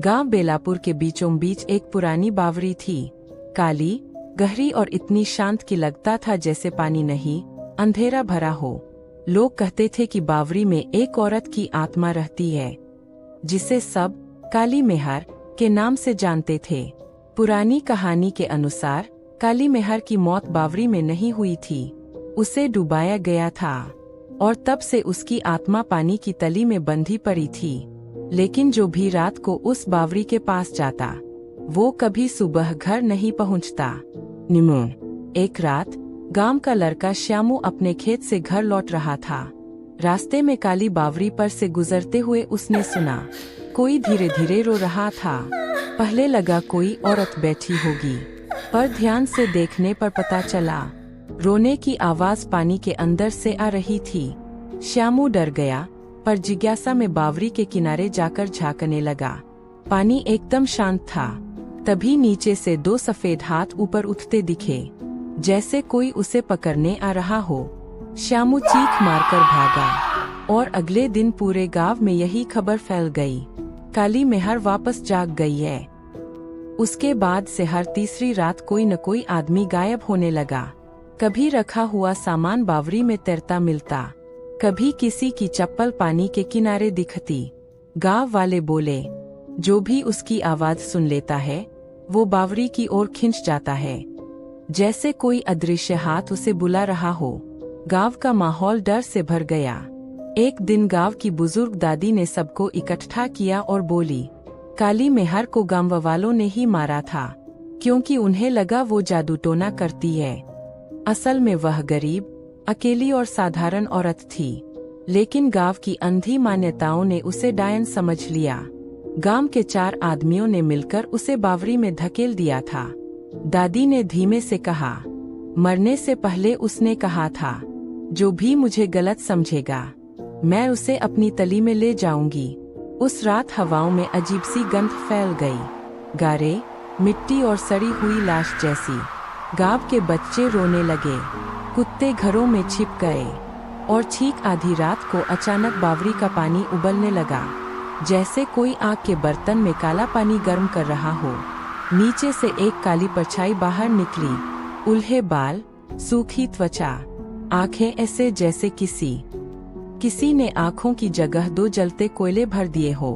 गांव बेलापुर के बीचों बीच एक पुरानी बावरी थी, काली, गहरी और इतनी शांत कि लगता था जैसे पानी नहीं, अंधेरा भरा हो। लोग कहते थे कि बावरी में एक औरत की आत्मा रहती है, जिसे सब काली मेहर के नाम से जानते थे। पुरानी कहानी के अनुसार काली मेहर की मौत बावरी में नहीं हुई थी, उसे डुबाया गया था और तब से उसकी आत्मा पानी की तली में बंधी पड़ी थी। लेकिन जो भी रात को उस बावरी के पास जाता, वो कभी सुबह घर नहीं पहुंचता। एक रात गांव का लड़का श्यामू अपने खेत से घर लौट रहा था। रास्ते में काली बावरी पर से गुजरते हुए उसने सुना कोई धीरे धीरे रो रहा था। पहले लगा कोई औरत बैठी होगी, पर ध्यान से देखने पर पता चला रोने की आवाज पानी के अंदर से आ रही थी। श्यामू डर गया, पर जिज्ञासा में बावरी के किनारे जाकर झांकने लगा। पानी एकदम शांत था। तभी नीचे से दो सफेद हाथ ऊपर उठते दिखे, जैसे कोई उसे पकड़ने आ रहा हो। श्यामू चीख मारकर भागा और अगले दिन पूरे गांव में यही खबर फैल गई, काली मेहर वापस जाग गई है। उसके बाद से हर तीसरी रात कोई न कोई आदमी गायब होने लगा। कभी रखा हुआ सामान बावरी में तैरता मिलता, कभी किसी की चप्पल पानी के किनारे दिखती। गांव वाले बोले, जो भी उसकी आवाज सुन लेता है वो बावरी की ओर खिंच जाता है, जैसे कोई अदृश्य हाथ उसे बुला रहा हो। गांव का माहौल डर से भर गया। एक दिन गांव की बुजुर्ग दादी ने सबको इकट्ठा किया और बोली, काली मेहर को गांव वालों ने ही मारा था, क्योंकि उन्हें लगा वो जादू टोना करती है। असल में वह गरीब, अकेली और साधारण औरत थी, लेकिन गांव की अंधी मान्यताओं ने उसे डायन समझ लिया। गांव के 4 आदमियों ने मिलकर उसे बावरी में धकेल दिया था। दादी ने धीमे से कहा, मरने से पहले उसने कहा था, जो भी मुझे गलत समझेगा मैं उसे अपनी तली में ले जाऊंगी। उस रात हवाओं में अजीब सी गंध फैल गई, गारे, मिट्टी और सड़ी हुई लाश जैसी। गांव के बच्चे रोने लगे, कुत्ते घरों में छिप गए और ठीक आधी रात को अचानक बावरी का पानी उबलने लगा, जैसे कोई आग के बर्तन में काला पानी गर्म कर रहा हो। नीचे से एक काली परछाई बाहर निकली, उल्हे बाल, सूखी त्वचा, आंखें ऐसे जैसे किसी ने आंखों की जगह 2 जलते कोयले भर दिए हो।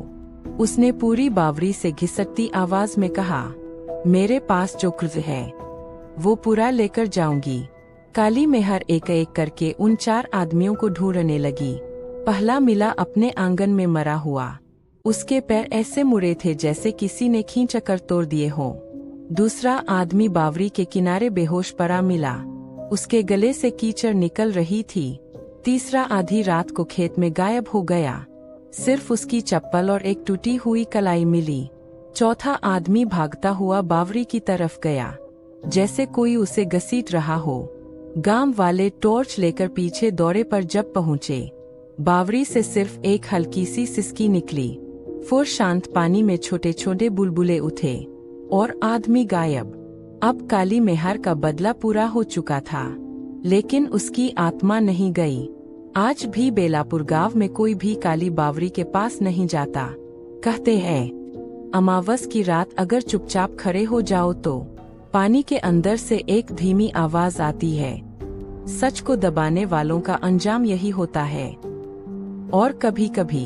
उसने पूरी बावरी से घिसकती आवाज में कहा, मेरे पास जो कुछ है वो पूरा लेकर जाऊंगी। काली मेहर एक एक करके उन 4 आदमियों को ढूंढने लगी। पहला मिला अपने आंगन में मरा हुआ, उसके पैर ऐसे मुड़े थे जैसे किसी ने खींचकर तोड़ दिए हो। दूसरा आदमी बावरी के किनारे बेहोश पड़ा मिला, उसके गले से कीचड़ निकल रही थी। तीसरा आधी रात को खेत में गायब हो गया, सिर्फ उसकी चप्पल और एक टूटी हुई कलाई मिली। चौथा आदमी भागता हुआ बावरी की तरफ गया, जैसे कोई उसे घसीट रहा हो। गांव वाले टॉर्च लेकर पीछे दौड़े, पर जब पहुंचे बावरी से सिर्फ एक हल्की सी सिसकी निकली। फिर शांत पानी में छोटे छोटे बुलबुले उठे और आदमी गायब। अब काली मेहर का बदला पूरा हो चुका था, लेकिन उसकी आत्मा नहीं गई। आज भी बेलापुर गांव में कोई भी काली बावरी के पास नहीं जाता। कहते हैं, अमावस की रात अगर चुपचाप खड़े हो जाओ तो पानी के अंदर से एक धीमी आवाज आती है। सच को दबाने वालों का अंजाम यही होता है। और कभी कभी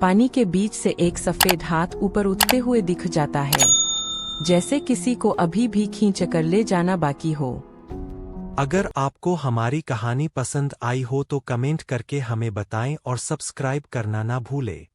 पानी के बीच से एक सफेद हाथ ऊपर उठते हुए दिख जाता है, जैसे किसी को अभी भी खींच कर ले जाना बाकी हो। अगर आपको हमारी कहानी पसंद आई हो तो कमेंट करके हमें बताएं और सब्सक्राइब करना ना भूलें।